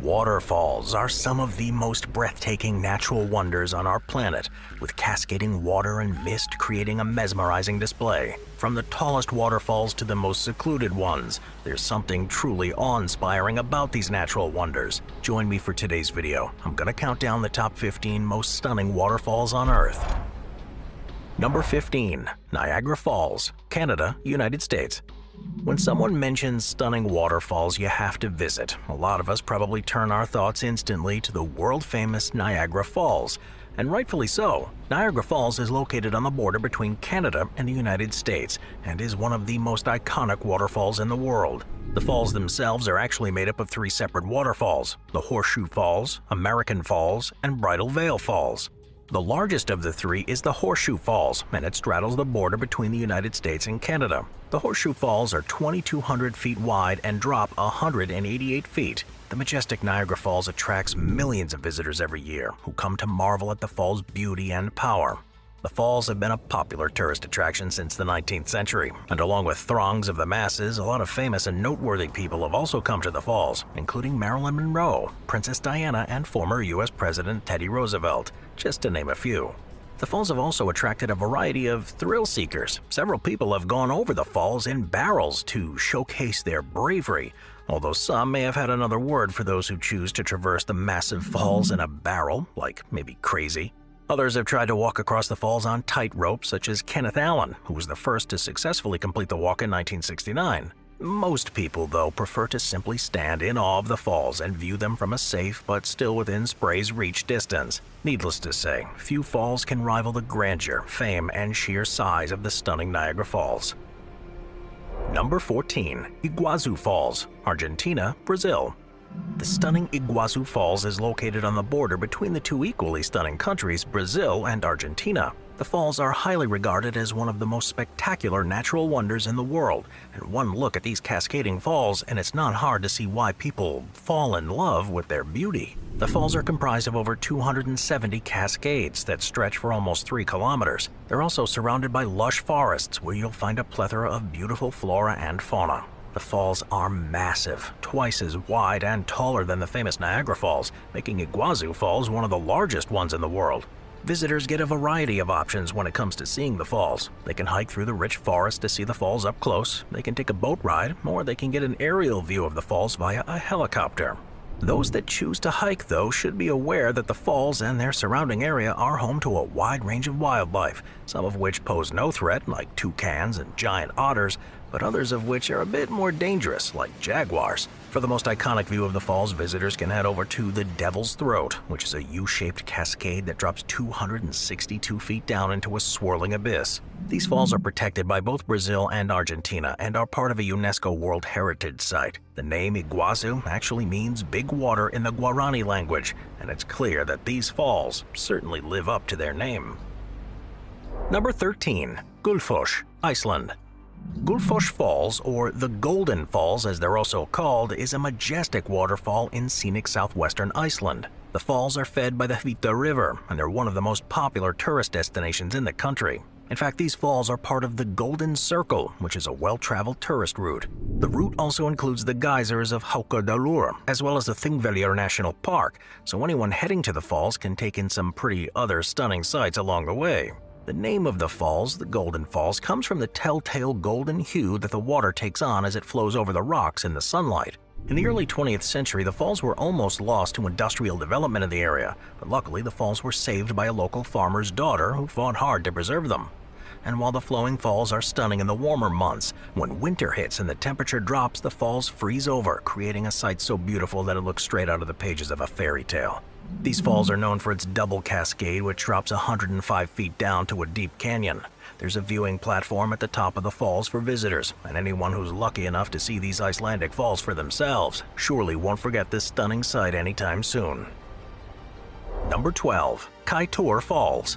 Waterfalls are some of the most breathtaking natural wonders on our planet, with cascading water and mist creating a mesmerizing display. From the tallest waterfalls to the most secluded ones, there's something truly awe-inspiring about these natural wonders. Join me for today's video. I'm gonna count down the top 15 most stunning waterfalls on Earth. Number 15. Niagara Falls, Canada, United States. When someone mentions stunning waterfalls you have to visit, a lot of us probably turn our thoughts instantly to the world-famous Niagara Falls. And rightfully so. Niagara Falls is located on the border between Canada and the United States and is one of the most iconic waterfalls in the world. The falls themselves are actually made up of three separate waterfalls: the Horseshoe Falls, American Falls, and Bridal Veil Falls. The largest of the three is the Horseshoe Falls, and it straddles the border between the United States and Canada. The Horseshoe Falls are 2,200 feet wide and drop 188 feet. The majestic Niagara Falls attracts millions of visitors every year who come to marvel at the fall's beauty and power. The falls have been a popular tourist attraction since the 19th century, and along with throngs of the masses, a lot of famous and noteworthy people have also come to the falls, including Marilyn Monroe, Princess Diana, and former U.S. President Teddy Roosevelt, just to name a few. The falls have also attracted a variety of thrill seekers. Several people have gone over the falls in barrels to showcase their bravery, although some may have had another word for those who choose to traverse the massive falls in a barrel, like maybe crazy. Others have tried to walk across the falls on tight ropes, such as Kenneth Allen, who was the first to successfully complete the walk in 1969. Most people, though, prefer to simply stand in awe of the falls and view them from a safe but still within spray's reach distance. Needless to say, few falls can rival the grandeur, fame, and sheer size of the stunning Niagara Falls. Number 14. Iguazu Falls, Argentina, Brazil. The stunning Iguazu Falls is located on the border between the two equally stunning countries, Brazil and Argentina. The falls are highly regarded as one of the most spectacular natural wonders in the world, and one look at these cascading falls and it's not hard to see why people fall in love with their beauty. The falls are comprised of over 270 cascades that stretch for almost 3 kilometers. They're also surrounded by lush forests where you'll find a plethora of beautiful flora and fauna. The falls are massive, twice as wide and taller than the famous Niagara Falls, making Iguazu Falls one of the largest ones in the world. Visitors get a variety of options when it comes to seeing the falls. They can hike through the rich forest to see the falls up close, they can take a boat ride, or they can get an aerial view of the falls via a helicopter. Those that choose to hike, though, should be aware that the falls and their surrounding area are home to a wide range of wildlife, some of which pose no threat, like toucans and giant otters, but others of which are a bit more dangerous, like jaguars. For the most iconic view of the falls, visitors can head over to the Devil's Throat, which is a U-shaped cascade that drops 262 feet down into a swirling abyss. These falls are protected by both Brazil and Argentina and are part of a UNESCO World Heritage Site. The name Iguazu actually means big water in the Guarani language, and it's clear that these falls certainly live up to their name. Number 13. Gullfoss, Iceland. Gullfoss Falls, or the Golden Falls as they're also called, is a majestic waterfall in scenic southwestern Iceland. The falls are fed by the Hvita River, and they're one of the most popular tourist destinations in the country. In fact, these falls are part of the Golden Circle, which is a well-traveled tourist route. The route also includes the geysers of Haukadalur, as well as the Thingvellir National Park, so anyone heading to the falls can take in some pretty other stunning sights along the way. The name of the falls, the Golden Falls, comes from the telltale golden hue that the water takes on as it flows over the rocks in the sunlight. In the early 20th century, the falls were almost lost to industrial development in the area, but luckily the falls were saved by a local farmer's daughter who fought hard to preserve them. And while the flowing falls are stunning in the warmer months, when winter hits and the temperature drops, the falls freeze over, creating a sight so beautiful that it looks straight out of the pages of a fairy tale. These falls are known for its double cascade, which drops 105 feet down to a deep canyon. There's a viewing platform at the top of the falls for visitors, and anyone who's lucky enough to see these Icelandic falls for themselves surely won't forget this stunning sight anytime soon. Number 12. Kaittur Falls.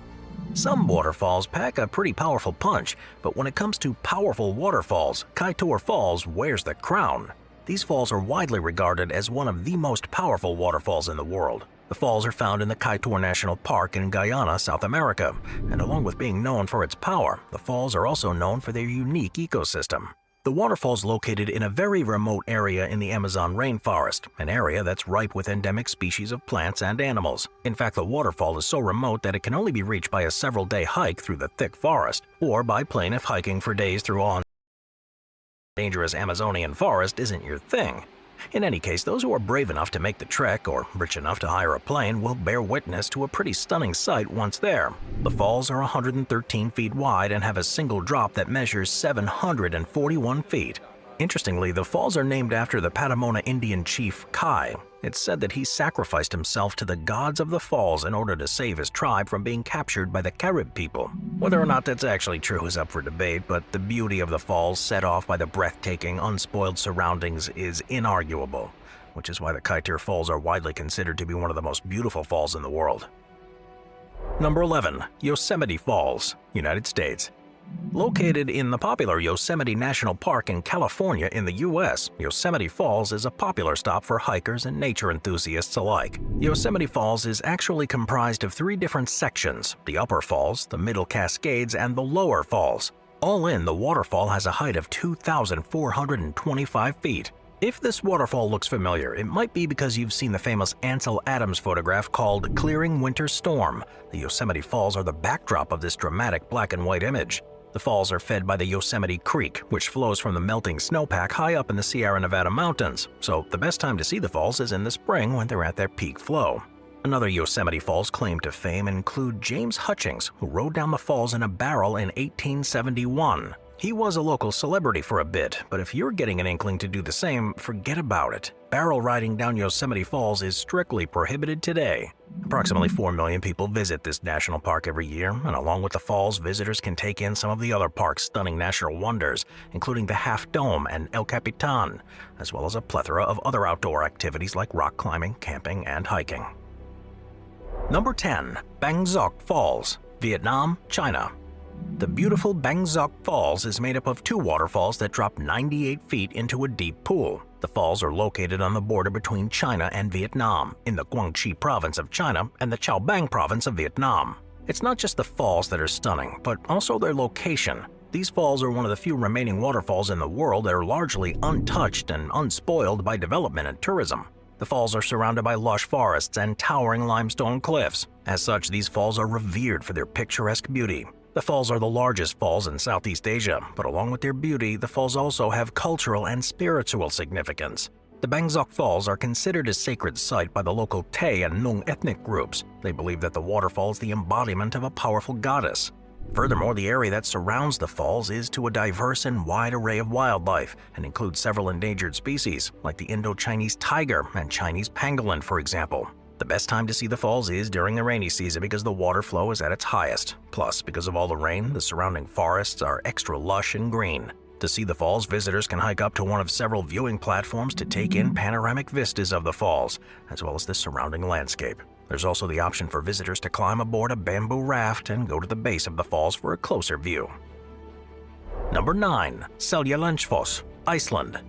Some waterfalls pack a pretty powerful punch, but when it comes to powerful waterfalls, Kaittur Falls wears the crown. These falls are widely regarded as one of the most powerful waterfalls in the world. The falls are found in the Kaittur National Park in Guyana, South America, and along with being known for its power, the falls are also known for their unique ecosystem. The waterfall is located in a very remote area in the Amazon rainforest, an area that's ripe with endemic species of plants and animals. In fact, the waterfall is so remote that it can only be reached by a several-day hike through the thick forest, or by plane if hiking for days through dangerous Amazonian forest isn't your thing. In any case, those who are brave enough to make the trek or rich enough to hire a plane will bear witness to a pretty stunning sight once there. The falls are 113 feet wide and have a single drop that measures 741 feet. Interestingly, the falls are named after the Patamona Indian chief Kai. It's said that he sacrificed himself to the gods of the falls in order to save his tribe from being captured by the Carib people. Whether or not that's actually true is up for debate, but the beauty of the falls set off by the breathtaking, unspoiled surroundings is inarguable, which is why the Kaieteur Falls are widely considered to be one of the most beautiful falls in the world. Number 11. Yosemite Falls, United States. Located in the popular Yosemite National Park in California in the U.S., Yosemite Falls is a popular stop for hikers and nature enthusiasts alike. Yosemite Falls is actually comprised of 3 different sections: the Upper Falls, the Middle Cascades, and the Lower Falls. All in, the waterfall has a height of 2,425 feet. If this waterfall looks familiar, it might be because you've seen the famous Ansel Adams photograph called Clearing Winter Storm. The Yosemite Falls are the backdrop of this dramatic black and white image. The falls are fed by the Yosemite Creek, which flows from the melting snowpack high up in the Sierra Nevada mountains, so the best time to see the falls is in the spring when they're at their peak flow. Another Yosemite Falls claim to fame include James Hutchings, who rode down the falls in a barrel in 1871. He was a local celebrity for a bit, but if you're getting an inkling to do the same, forget about it. Barrel riding down Yosemite Falls is strictly prohibited today. Approximately 4 million people visit this national park every year, and along with the falls, visitors can take in some of the other park's stunning natural wonders, including the Half Dome and El Capitan, as well as a plethora of other outdoor activities like rock climbing, camping, and hiking. Number 10. Bang Dzuc Falls, Vietnam, China. The beautiful Bang Dzuc Falls is made up of 2 waterfalls that drop 98 feet into a deep pool. The falls are located on the border between China and Vietnam, in the Guangxi province of China and the Cao Bang province of Vietnam. It's not just the falls that are stunning, but also their location. These falls are one of the few remaining waterfalls in the world that are largely untouched and unspoiled by development and tourism. The falls are surrounded by lush forests and towering limestone cliffs. As such, these falls are revered for their picturesque beauty. The falls are the largest falls in Southeast Asia, but along with their beauty, the falls also have cultural and spiritual significance. The Bang Dzuc Falls are considered a sacred site by the local Tay and Nung ethnic groups. They believe that the waterfall is the embodiment of a powerful goddess. Furthermore, the area that surrounds the falls is to a diverse and wide array of wildlife and includes several endangered species, like the Indo-Chinese tiger and Chinese pangolin, for example. The best time to see the falls is during the rainy season because the water flow is at its highest. Plus, because of all the rain, the surrounding forests are extra lush and green. To see the falls, visitors can hike up to one of several viewing platforms to take in panoramic vistas of the falls, as well as the surrounding landscape. There's also the option for visitors to climb aboard a bamboo raft and go to the base of the falls for a closer view. Number 9. Seljalandsfoss, Iceland.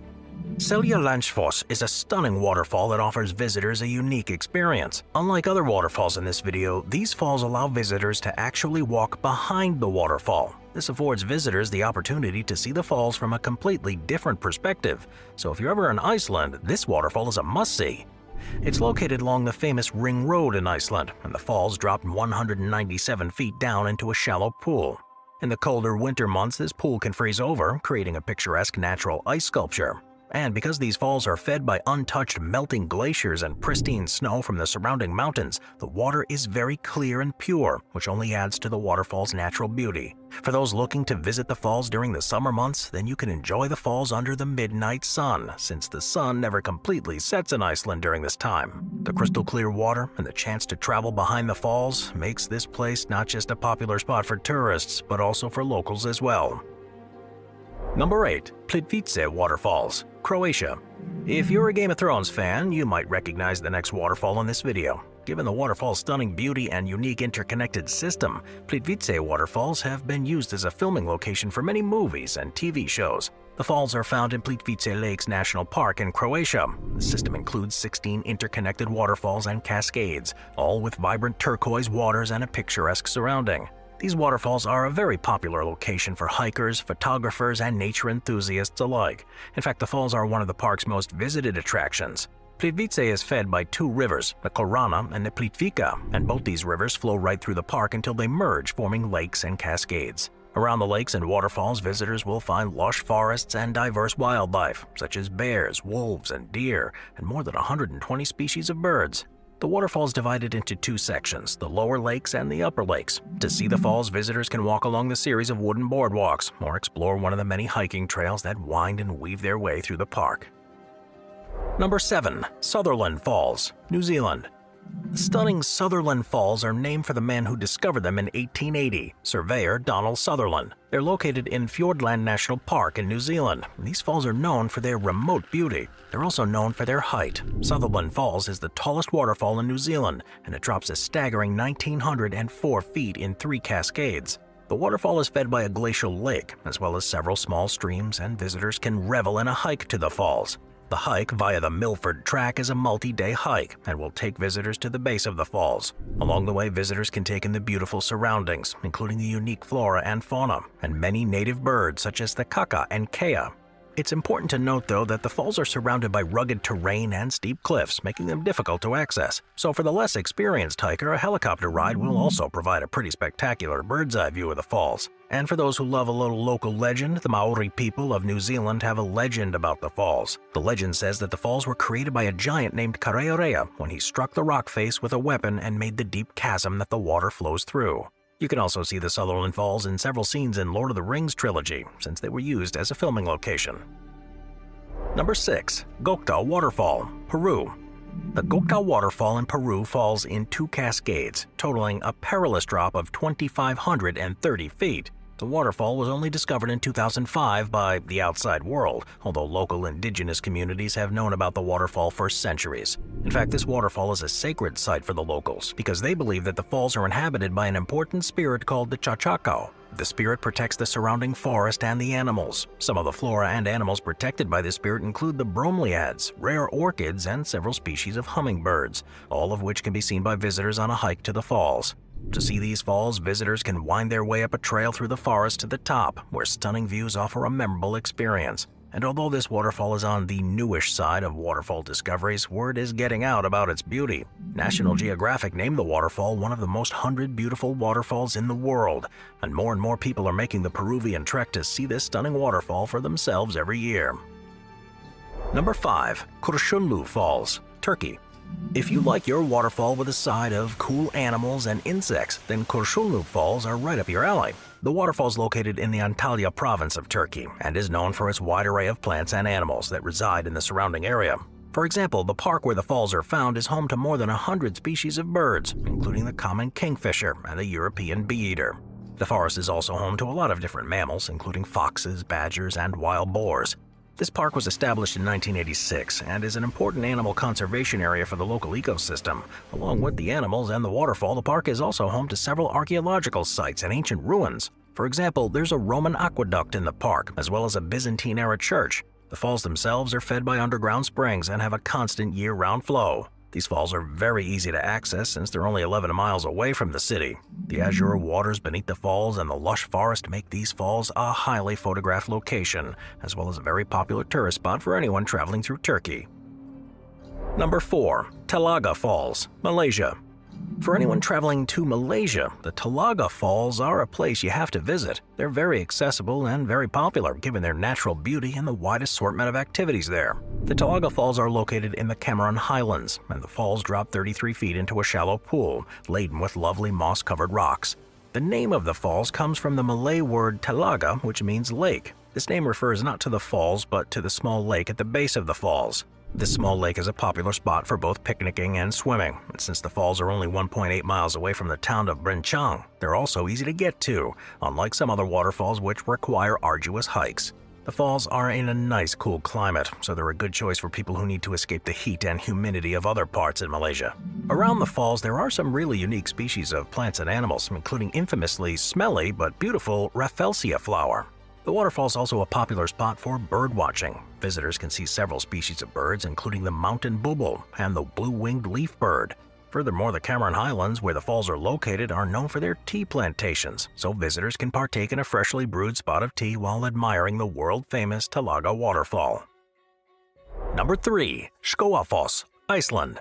Seljalandsfoss is a stunning waterfall that offers visitors a unique experience. Unlike other waterfalls in this video, these falls allow visitors to actually walk behind the waterfall. This affords visitors the opportunity to see the falls from a completely different perspective, so if you're ever in Iceland, this waterfall is a must-see. It's located along the famous Ring Road in Iceland, and the falls drop 197 feet down into a shallow pool. In the colder winter months, this pool can freeze over, creating a picturesque natural ice sculpture. And because these falls are fed by untouched melting glaciers and pristine snow from the surrounding mountains, the water is very clear and pure, which only adds to the waterfall's natural beauty. For those looking to visit the falls during the summer months, then you can enjoy the falls under the midnight sun, since the sun never completely sets in Iceland during this time. The crystal clear water and the chance to travel behind the falls makes this place not just a popular spot for tourists, but also for locals as well. Number 8. Plitvice Waterfalls, Croatia. If you're a Game of Thrones fan, you might recognize the next waterfall in this video. Given the waterfall's stunning beauty and unique interconnected system, Plitvice waterfalls have been used as a filming location for many movies and TV shows. The falls are found in Plitvice Lakes National Park in Croatia. The system includes 16 interconnected waterfalls and cascades, all with vibrant turquoise waters and a picturesque surrounding. These waterfalls are a very popular location for hikers, photographers, and nature enthusiasts alike. In fact, the falls are one of the park's most visited attractions. Plitvice is fed by two rivers, the Korana and the Plitvika, and both these rivers flow right through the park until they merge, forming lakes and cascades. Around the lakes and waterfalls, visitors will find lush forests and diverse wildlife, such as bears, wolves, and deer, and more than 120 species of birds. The waterfall is divided into two sections, the lower lakes and the upper lakes. To see the falls, visitors can walk along the series of wooden boardwalks or explore one of the many hiking trails that wind and weave their way through the park. Number 7. Sutherland Falls, New Zealand. The stunning Sutherland Falls are named for the man who discovered them in 1880, surveyor Donald Sutherland. They're located in Fiordland National Park in New Zealand. These falls are known for their remote beauty. They're also known for their height. Sutherland Falls is the tallest waterfall in New Zealand, and it drops a staggering 1,904 feet in 3 cascades. The waterfall is fed by a glacial lake, as well as several small streams, and visitors can revel in a hike to the falls. The hike via the Milford Track is a multi-day hike and will take visitors to the base of the falls. Along the way, visitors can take in the beautiful surroundings, including the unique flora and fauna, and many native birds such as the kaka and kea. It's important to note, though, that the falls are surrounded by rugged terrain and steep cliffs, making them difficult to access. So for the less experienced hiker, a helicopter ride will also provide a pretty spectacular bird's-eye view of the falls. And for those who love a little local legend, the Maori people of New Zealand have a legend about the falls. The legend says that the falls were created by a giant named Kareorea when he struck the rock face with a weapon and made the deep chasm that the water flows through. You can also see the Sutherland Falls in several scenes in Lord of the Rings trilogy, since they were used as a filming location. Number 6. Gokta Waterfall, Peru. The Gokta Waterfall in Peru falls in 2 cascades, totaling a perilous drop of 2,530 feet. The waterfall was only discovered in 2005 by the outside world, although local indigenous communities have known about the waterfall for centuries. In fact, this waterfall is a sacred site for the locals because they believe that the falls are inhabited by an important spirit called the Chachako. The spirit protects the surrounding forest and the animals. Some of the flora and animals protected by this spirit include the bromeliads, rare orchids, and several species of hummingbirds, all of which can be seen by visitors on a hike to the falls. To see these falls, visitors can wind their way up a trail through the forest to the top, where stunning views offer a memorable experience. And although this waterfall is on the newish side of waterfall discoveries, word is getting out about its beauty. National Geographic named the waterfall one of the most 100 beautiful waterfalls in the world, and more people are making the Peruvian trek to see this stunning waterfall for themselves every year. Number 5. Kurşunlu Falls, Turkey. If you like your waterfall with a side of cool animals and insects, then Kurşunlu Falls are right up your alley. The waterfall is located in the Antalya province of Turkey and is known for its wide array of plants and animals that reside in the surrounding area. For example, the park where the falls are found is home to more than 100 species of birds, including the common kingfisher and the European bee-eater. The forest is also home to a lot of different mammals, including foxes, badgers, and wild boars. This park was established in 1986 and is an important animal conservation area for the local ecosystem. Along with the animals and the waterfall, the park is also home to several archaeological sites and ancient ruins. For example, there's a Roman aqueduct in the park, as well as a Byzantine-era church. The falls themselves are fed by underground springs and have a constant year-round flow. These falls are very easy to access since they're only 11 miles away from the city. The azure waters beneath the falls and the lush forest make these falls a highly photographed location, as well as a very popular tourist spot for anyone traveling through Turkey. Number 4. Talaga Falls, Malaysia. For anyone traveling to Malaysia, the Talaga Falls are a place you have to visit. They're very accessible and very popular given their natural beauty and the wide assortment of activities there. The Talaga Falls are located in the Cameron Highlands, and the falls drop 33 feet into a shallow pool, laden with lovely moss-covered rocks. The name of the falls comes from the Malay word talaga, which means lake. This name refers not to the falls, but to the small lake at the base of the falls. This small lake is a popular spot for both picnicking and swimming, and since the falls are only 1.8 miles away from the town of Brenchang, they're also easy to get to, unlike some other waterfalls which require arduous hikes. The falls are in a nice cool climate, so they're a good choice for people who need to escape the heat and humidity of other parts in Malaysia. Around the falls, there are some really unique species of plants and animals, including infamously smelly but beautiful Rafflesia flower. The waterfall is also a popular spot for bird watching. Visitors can see several species of birds, including the mountain booble and the blue-winged leaf bird. Furthermore, the Cameron Highlands, where the falls are located, are known for their tea plantations, so visitors can partake in a freshly brewed spot of tea while admiring the world-famous Talaga waterfall. Number 3. Skógafoss, Iceland.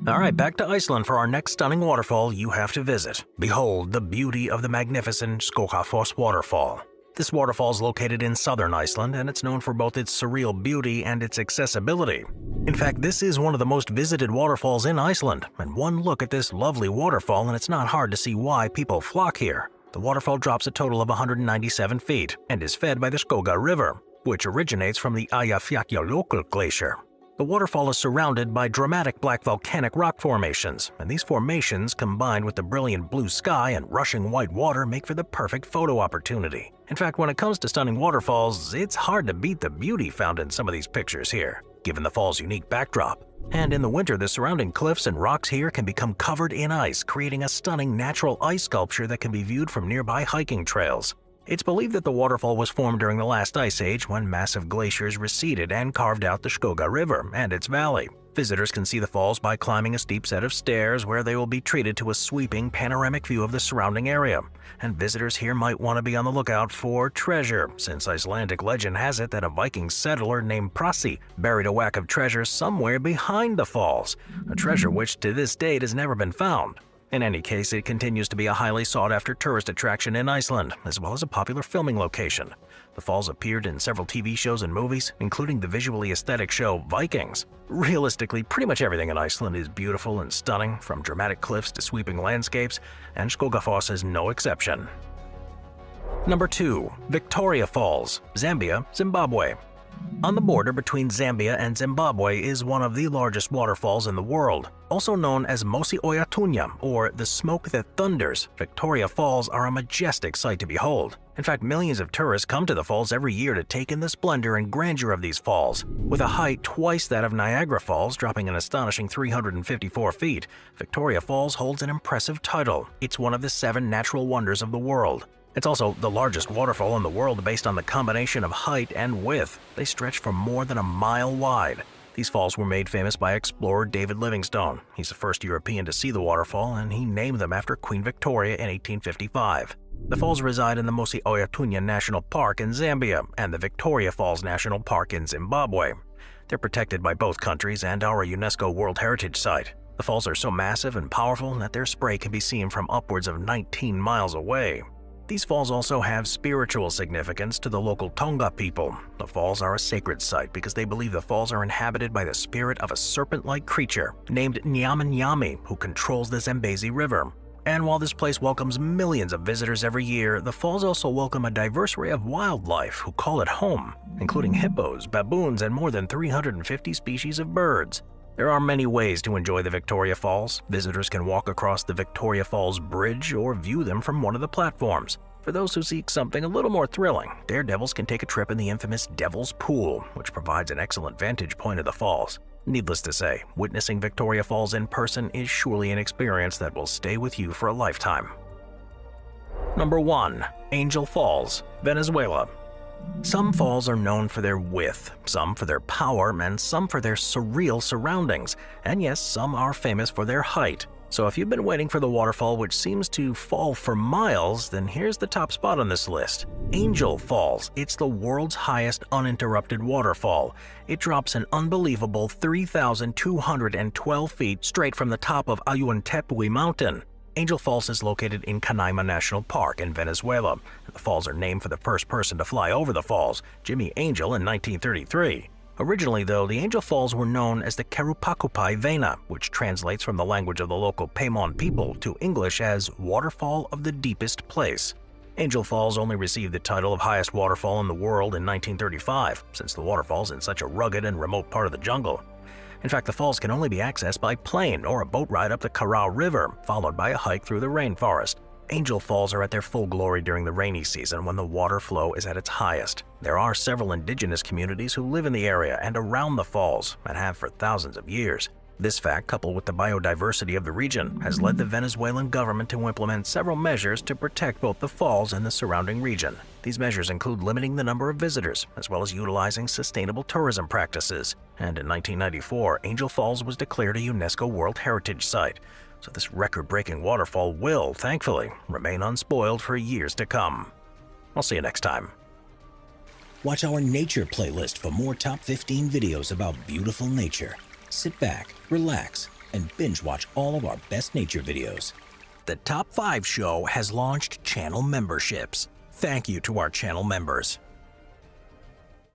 Alright, back to Iceland for our next stunning waterfall you have to visit. Behold the beauty of the magnificent Skógafoss waterfall. This waterfall is located in southern Iceland, and it's known for both its surreal beauty and its accessibility. In fact, this is one of the most visited waterfalls in Iceland, and one look at this lovely waterfall and it's not hard to see why people flock here. The waterfall drops a total of 197 feet and is fed by the Skóga River, which originates from the Eyjafjallajökull Glacier. The waterfall is surrounded by dramatic black volcanic rock formations, and these formations, combined with the brilliant blue sky and rushing white water, make for the perfect photo opportunity. In fact, when it comes to stunning waterfalls, it's hard to beat the beauty found in some of these pictures here, given the fall's unique backdrop. And in the winter, the surrounding cliffs and rocks here can become covered in ice, creating a stunning natural ice sculpture that can be viewed from nearby hiking trails. It's believed that the waterfall was formed during the last ice age when massive glaciers receded and carved out the Skóga River and its valley. Visitors can see the falls by climbing a steep set of stairs where they will be treated to a sweeping panoramic view of the surrounding area. And visitors here might want to be on the lookout for treasure, since Icelandic legend has it that a Viking settler named Prasi buried a whack of treasure somewhere behind the falls, a treasure which to this date has never been found. In any case, it continues to be a highly sought-after tourist attraction in Iceland, as well as a popular filming location. The falls appeared in several TV shows and movies, including the visually aesthetic show Vikings. Realistically, pretty much everything in Iceland is beautiful and stunning, from dramatic cliffs to sweeping landscapes, and Skógafoss is no exception. Number 2. Victoria Falls, Zambia, Zimbabwe. On the border between Zambia and Zimbabwe is one of the largest waterfalls in the world. Also known as Mosi Oya Tunya, or the smoke that thunders, Victoria Falls are a majestic sight to behold. In fact, millions of tourists come to the falls every year to take in the splendor and grandeur of these falls. With a height twice that of Niagara Falls, dropping an astonishing 354 feet, Victoria Falls holds an impressive title. It's one of the 7 natural wonders of the world. It's also the largest waterfall in the world based on the combination of height and width. They stretch for more than a mile wide. These falls were made famous by explorer David Livingstone. He's the first European to see the waterfall, and he named them after Queen Victoria in 1855. The falls reside in the Mosi Oya Tunya National Park in Zambia and the Victoria Falls National Park in Zimbabwe. They're protected by both countries and are a UNESCO World Heritage Site. The falls are so massive and powerful that their spray can be seen from upwards of 19 miles away. These falls also have spiritual significance to the local Tonga people. The falls are a sacred site because they believe the falls are inhabited by the spirit of a serpent-like creature named Nyamanyami who controls the Zambezi River. And while this place welcomes millions of visitors every year, the falls also welcome a diverse array of wildlife who call it home, including hippos, baboons, and more than 350 species of birds. There are many ways to enjoy the Victoria Falls. Visitors can walk across the Victoria Falls Bridge or view them from one of the platforms. For those who seek something a little more thrilling, daredevils can take a trip in the infamous Devil's Pool, which provides an excellent vantage point of the falls. Needless to say, witnessing Victoria Falls in person is surely an experience that will stay with you for a lifetime. Number 1. Angel Falls, Venezuela. Some falls are known for their width, some for their power, and some for their surreal surroundings. And yes, some are famous for their height. So if you've been waiting for the waterfall which seems to fall for miles, then here's the top spot on this list. Angel Falls. It's the world's highest uninterrupted waterfall. It drops an unbelievable 3,212 feet straight from the top of Ayuntepui Mountain. Angel Falls is located in Canaima National Park in Venezuela. The falls are named for the first person to fly over the falls, Jimmy Angel, in 1933. Originally, though, the Angel Falls were known as the Kerupakupai Vena, which translates from the language of the local Paimon people to English as Waterfall of the Deepest Place. Angel Falls only received the title of highest waterfall in the world in 1935, since the waterfall's in such a rugged and remote part of the jungle. In fact, the falls can only be accessed by plane or a boat ride up the Carao River, followed by a hike through the rainforest. Angel Falls are at their full glory during the rainy season when the water flow is at its highest. There are several indigenous communities who live in the area and around the falls and have for thousands of years. This fact, coupled with the biodiversity of the region, has led the Venezuelan government to implement several measures to protect both the falls and the surrounding region. These measures include limiting the number of visitors, as well as utilizing sustainable tourism practices. And in 1994, Angel Falls was declared a UNESCO World Heritage Site. so this record-breaking waterfall will, thankfully, remain unspoiled for years to come. I'll see you next time. Watch our nature playlist for more top 15 videos about beautiful nature. Sit back, relax, and binge watch all of our best nature videos. The Top 5 Show has launched channel memberships. Thank you to our channel members.